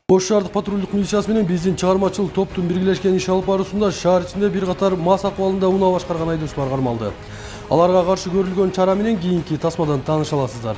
Ош шаардык патрулдук милициясы менен биздин чыгармачылык топтун биргелешкен иш алып баруусунда шаар ичинде бир катар мас акыбалында унаа башкарган айдоочулар кармалды. Аларга каршы көрүлгөн чара менен кийинки тасмадан тааныша аласыздар.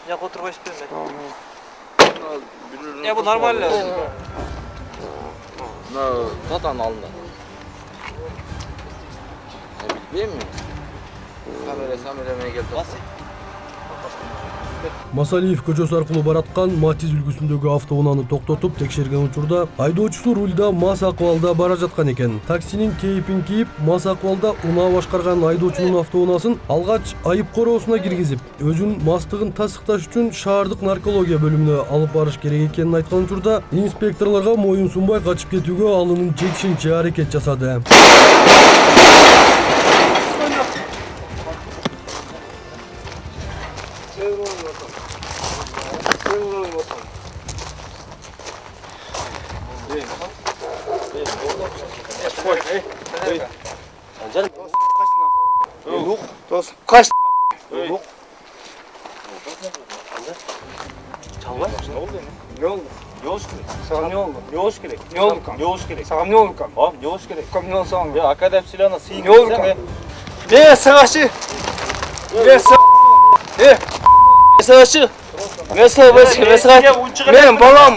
Я otur baş Ya bu normal. Zaten alındı. Bilmiyor musun? Kameraya geldi. Масалиев көчөсү аркылуу бараткан Матиз үлгүсүндөгү автоунааны токтотуп текшерген учурда айдоочусу рулда мас акыбалда бара жаткан экен. Таксинин кейпин кийип, мас акыбалда унаа башкарган айдоочунун автоунаасын алгач айып короосуна киргизип, өзүнүн мастыгын тасыкташ үчүн шаардык наркология бөлүмүнө алып барыш керек экенин айткан учурда инспекторлорго моюн сунбай качып кетүүгө алынын жетишинче аракет жасады. Kaç? Yok. Çalma. Ne oldu? Ne oldu? Ne oldu? Sana ne oldu? Ne oldu gerek? Ne oldu kan? Ne oldu gerek? Sana ne oldu kan? Abi ne oldu gerek? Kamyon sana. Ya akadem silahına sıyın. Ne oldu kan? Ne savaşı? Ne savaşı? Ne savaşı? Ne savaşı? Ne savaşı? Benim balam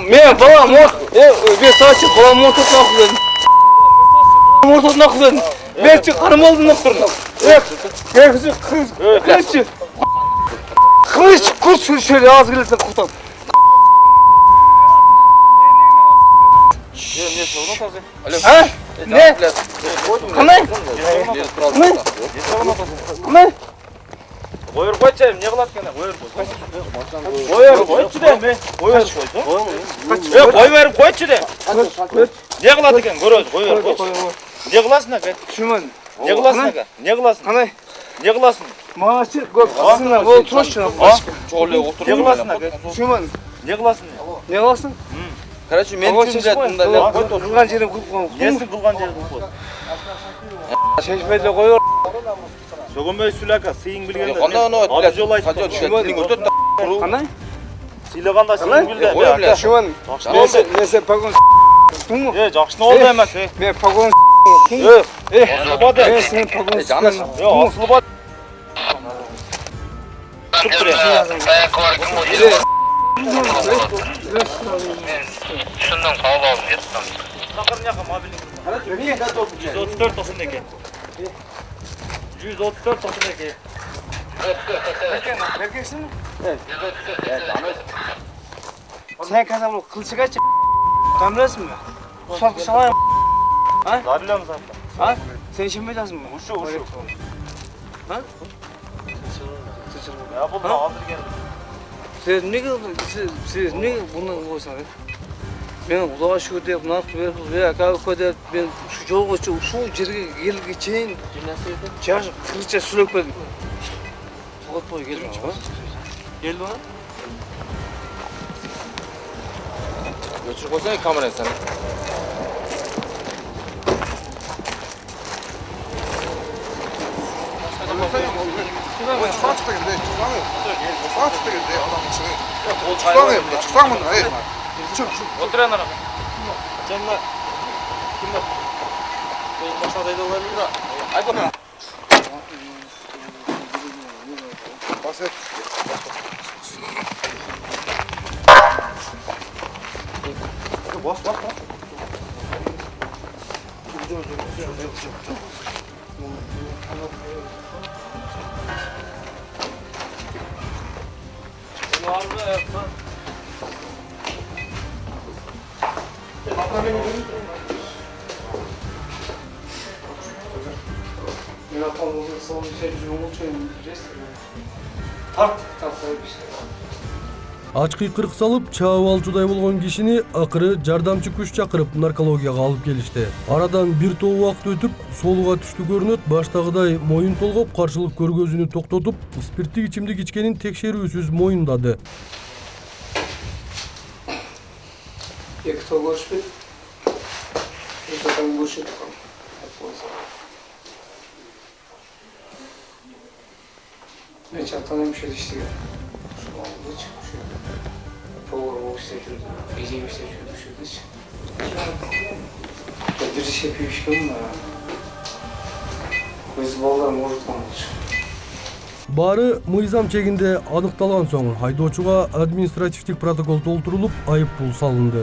o. Bir savaşı balam ortasına kılın. Ortasına kılın. Ben çıkarım oldum nokturun. Kılıç kurt şöyle az gelirse kurtar. Ha? Ne? Kanay? Kanay? Koyur koyacağım, ne kılat gene? Koyur koyçu de mi? Koyur koyçu. Yok koy verip koyçu de. Ne kılat gene? Koyur koyçu. Ne kılasın ne? Şuman. Ne kılasın ne? Ne kılasın? Kanay? Ne kılasın? Maaşı aslında bu troşuna başka. Çoğuluyor oturuyor. Ne kılasın ne? Şuman. Ne kılasın ne? Ne kılasın? Kardeş men üçün zatında kılgan yerim kılgan. Nesin kılgan yerim kılgan? Çeşmede koyuyor. Soğumay sülaka sıyın bilgende. Adı jol aytып. Kanay? Siylaganda sıyın bilgende. Şuman. Nese pagon. Жақшыны oldu emas. Men pagon. Asılbады. Sen pagon. Yo asılbады. Tut buraya. Şundan kavga aldım yatsan. Sakın yakın mobilin. 134 olsun eke. 134 olsun eke. Erkeksin mi? Evet. Sen kazanma kılıçı kaç? Kamrasın mı? Uşak şalay. Ha? Zarlıyorum zaten. Ha? Sen şimdi lazım mı? Uşu. Ha? Ya bu da hazır geldi. Siz ne bundan koysanız? Ben Allah'a şükür deyip ne yaptım ve akabı deyip ben şu yol geçiyor, şu yerge gelgeçin. Çağır kılıçça sürük verdim. Fakat boy geldi mi? Geldi mi? Götürüp koysana kamerayı sana. Sağ çıktı geldi. Sağ çıktı geldi adamın içine. Çıksana mı? Çık. Otur yanına. Canına. Kim var? Benim başına da olabilir ha. Ay bana. Basit. Bas. Мен апамыздың соңғы жерде ұмытшайын жүресің. Тарт işte. Ач кыйкырык салып чаап алчудай болгон кишини акыры жардамчы күч чакырып наркологияга алып келишти. Арадан бир топ убакыт өтүп, солуга түштү көрүнөт, баштагыдай моюн толгоп, каршылык көргөзүүнү токтотуп, спирттик ичимдик ичкенин текшерүүсүз моюндады. Екі тол көріш бет. Екі адам көріш еді. Мен çantanın bir şey işte. Şu aldı çıkmış. Power box seçiyordu. Gece bir seçiyordu şurada. Bir şey yapıyor işte ama. Biz ballar может olmuş. Баары мыйзам чегинде аныкталган соң айдоочуга административдик протокол толтурулуп, айып пул салынды.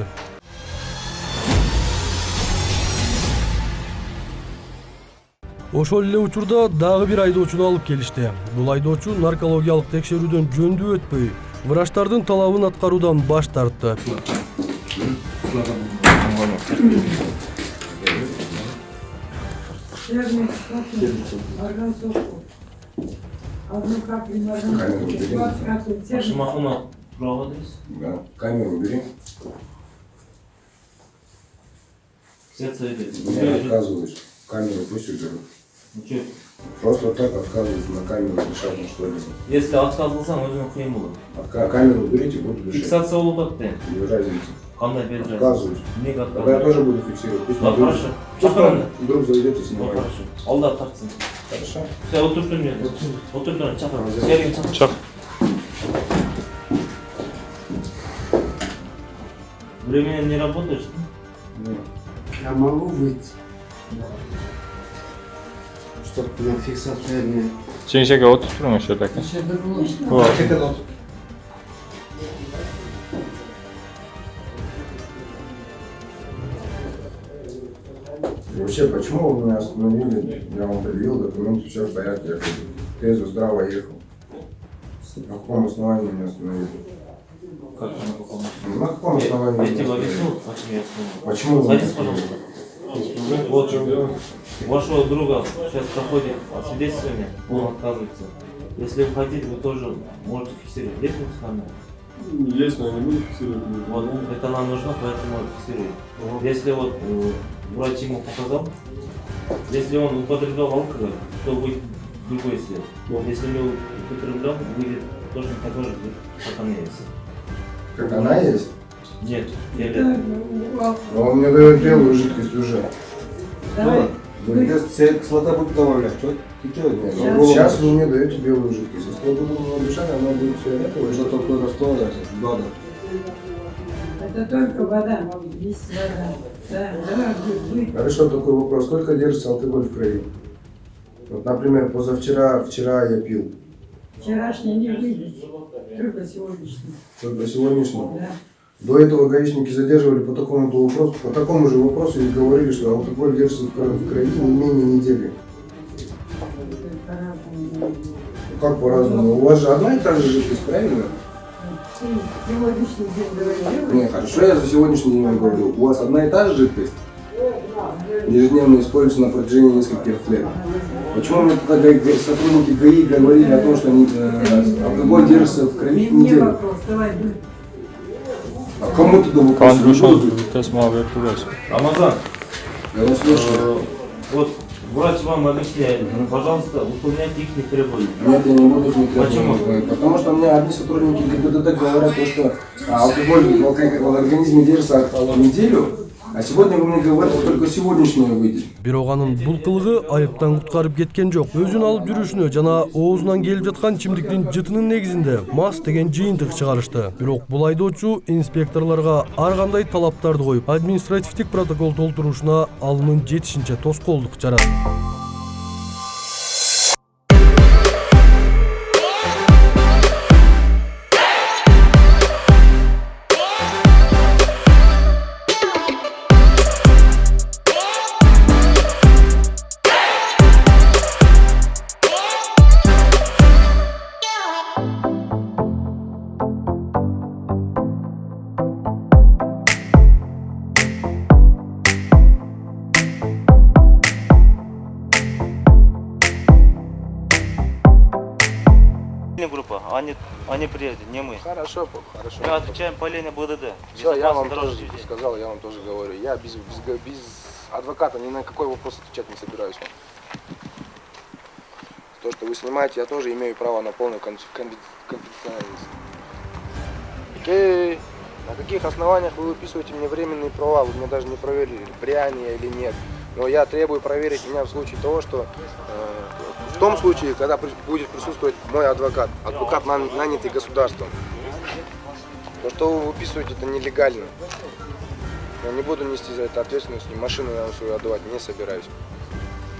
Ошол эле учурда дагы бир айдоочуну алып келишти. Бул айдоочу наркологиялык текшерүүдөн жөндүү өтпөй, врачтардын талабын аткаруудан баш тартты. Машина проводись. Да. Камеру бери. Сердце идет. Я отказываюсь. Камеру пусть уберут. Ничего. Просто так отказываюсь на камеру дышать на что-либо. Если отказывалсаң, өзүң кыйын болот. Камеру уберите, буду дышать. Фиксация болуп атат да. Без разницы. Кандай без разницы? Отказываюсь. Эмнеге Тогда я отказываешь? тоже буду фиксировать. Пусть Да, вдруг- хорошо. Пусть Чакырам. вдруг зайдете с Ну, ним. хорошо. Алда тартсын. Хорошо. Sen oturdun ya. Oturdun, çakır. Serin çakır. Çak. Временно не работаешь? Я могу выйти, чтобы на фиксацию не... Жеңшеге отуруп туруңуз ошол экен. Ооба. И вообще, почему вы меня остановили? Я вам предъявил документы, все в порядке. Я трезво, здраво ехал. На каком основании меня остановили? Как же на каком? На каком основании Я меня тебе остановили? объяснил, почему я остановил. Почему вы Садись, меня остановили? пожалуйста. Вот, вашего друга сейчас проходит освидетельствование, он отказывается. Если вы хотите, вы тоже можете фиксировать. Есть у вас камера? Есть, но я не буду фиксировать. Вот, это нам нужно, поэтому фиксируем. Если вот врач ему показал, если он употреблял алкоголь, то будет другой свет. Если не употреблял, будет точно такой же, как она есть. Как она есть? Нет, фиолетовый. Но он мне дает белую жидкость уже. Давай. Кислота будет добавлять. Сейчас вы мне даете белую жидкость. Если я буду его дышать, она будет фиолетовая. Что такое расплавляется? Вода. Это только вода, есть вода. Да, давай, вы. Хорошо, такой вопрос. Сколько держится алкоголь в крови? Вот, например, вчера я пил. Вчерашний не выйдет, только сегодняшний. Только сегодняшнего. Да. До этого гаишники задерживали по такому же вопросу и говорили, что алкоголь держится в крови не менее недели. По-разному. Как по-разному? У вас же одна и та же жидкость, правильно? Сегодняшний день говорил. Нет, хорошо, я за сегодняшний день вам говорю. У вас одна и та же жидкость? Ежедневно используется на протяжении нескольких лет. Почему мне тогда сотрудники ГАИ говорили о том, что алкоголь держится в крови Не неделю? вопрос, давай, вы. А кому тогда вопрос? Кандырышол тесмал берип турбайсың. Рамазан, Я вас слушаю. вот врач вам объясняет, пожалуйста, выполняйте их требования. Нет, я не буду их не требовать. Почему? Потому что мне одни сотрудники ГИБДД говорят, что алкоголь в организме держится неделю, а сегодня вы мне говорите, только сегодняшнее выйдет. Бирок анын бул кылыгы айыптан куткарып кеткен жок. Өзүн алып жүрүшүнө жана оозунан келип жаткан чимдиктин жытынын негизинде мас деген жыйынтык чыгарышты. Бирок бул айдоочу инспекторлорго ар кандай талаптарды коюп, административдик протокол толтурушуна алынын жетишинче тоскоолдук жаратты. они приедут, не мы. Хорошо, хорошо. Мы отвечаем по линии БДД. Все, я вам Безопасность тоже дорожных движений. сказал, я вам тоже говорю. Я без адвоката ни на какой вопрос отвечать не собираюсь. То, что вы снимаете, я тоже имею право на полную конфиденциальность. Окей. На каких основаниях вы выписываете мне временные права? Вы мне даже не проверили, пряние или нет. Но я требую проверить меня в случае того, что в том случае, когда будет присутствовать мой адвокат, нанятый государством. То, что вы выписываете, это нелегально. Я не буду нести за это ответственность, и машину я вам свою отдавать не собираюсь.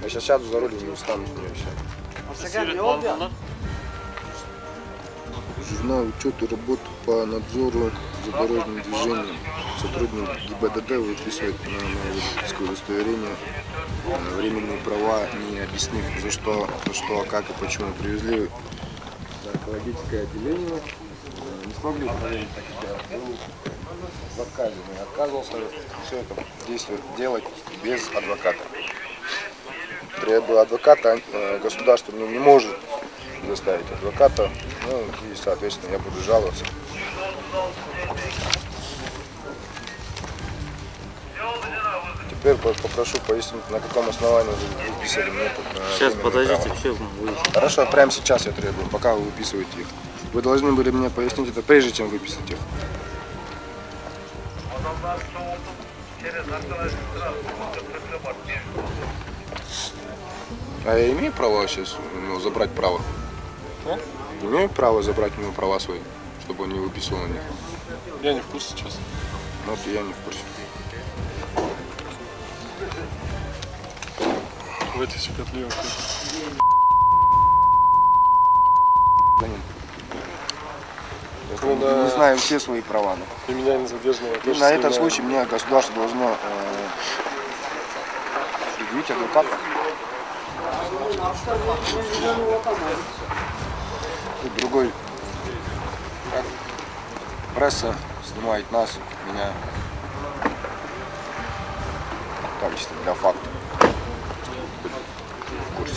Я сейчас сяду за руль и не встану с нее все. Журнал учет и работу по надзору за дорожным движением. Сотрудник ГИБДД выписывает на мое водительское удостоверение временные права, не объяснив, за что, как и почему привезли. Так, водительское отделение. Не смогли проверить, так как я был в отказе. Я отказывался все это действие делать без адвоката. Требуя адвоката, государство мне не может заставить адвоката, ну и, соответственно, я буду жаловаться. Теперь попрошу пояснить, на каком основании вы выписали мне. Сейчас, подождите, все. Хорошо, прямо сейчас я требую, пока вы выписываете их. Вы должны были мне пояснить это, прежде чем выписать их. А я имею право сейчас забрать право? А? Имею право забрать у него права свои, чтобы он не выписывал на них? Я не в курсе сейчас. Вот и я не в курсе. В этих щекотливых. Я не знаю все свои права. И меня не задерживало. И на этот случай мне государство должно предъявить адвоката. И другой. Пресса снимает нас, меня в качестве для факта. В курсе.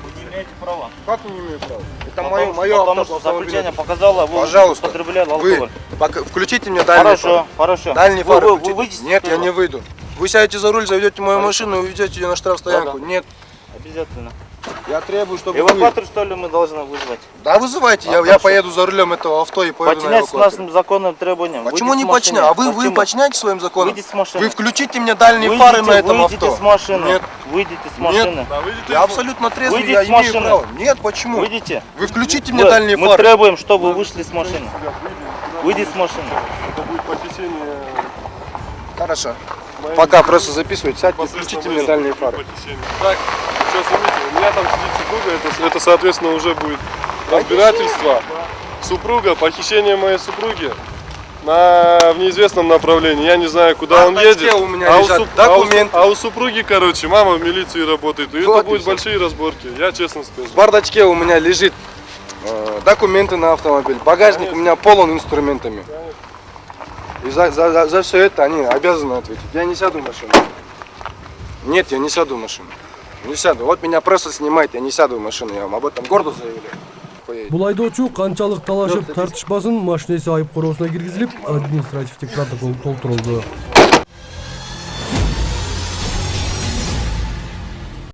Вы не имеете права. Как вы не имеете права? Это Потому авто. что запрещение показало, вы Пожалуйста, употребляли вы алкоголь. включите мне дальний фар. Хорошо. Дальний фар Вы включите. выйдете? Нет, я не выйду. Вы сядете за руль, заведете мою машину и уведете ее на штрафстоянку. Да. Нет. Обязательно. Я требую, чтобы Эвакуатор, что ли, мы должны вызвать? Да, вызывайте, я поеду за рулем этого авто и поеду на Подчиняйтесь эвакуатор. нашим законным требованиям. Почему Выйдите не с машины. подчиняйтесь? Вы Почему? подчиняетесь своим законам? Выйдите с машины. Вы включите мне дальние фары на этом Выйдите авто. с машины. Нет. Выйдите с машины. Я абсолютно трезвый, Выйдите я с имею машины. право. Нет, почему? Выйдите. Вы включите мне дальние Мы фары. требуем, чтобы вы вышли с машины. Выйдите с машины. Это будет похищение. Хорошо. Пока просто записывайте, сядьте, включите мне дальние фары. Так, сейчас видите, у меня там сидит супруга, это соответственно уже будет разбирательство. Супруга, похищение моей супруги в неизвестном направлении. Я не знаю, куда он едет. У меня лежат документы. А у супруги, короче, мама в милиции работает. И Вот это и будут всё. большие разборки, я честно скажу. В бардачке у меня лежит документы на автомобиль, багажник у меня полон инструментами. И за все это они обязаны ответить. Я не сяду в машину. Нет, я не сяду в машину. Не сяду. Вот меня пресса снимает, я не сяду в машину. Я вам об этом гордо заявляю. Бул айдоочу канчалык талашып тартышпасын машинеси айып короосуна киргизилип административдик протокол толтурулду.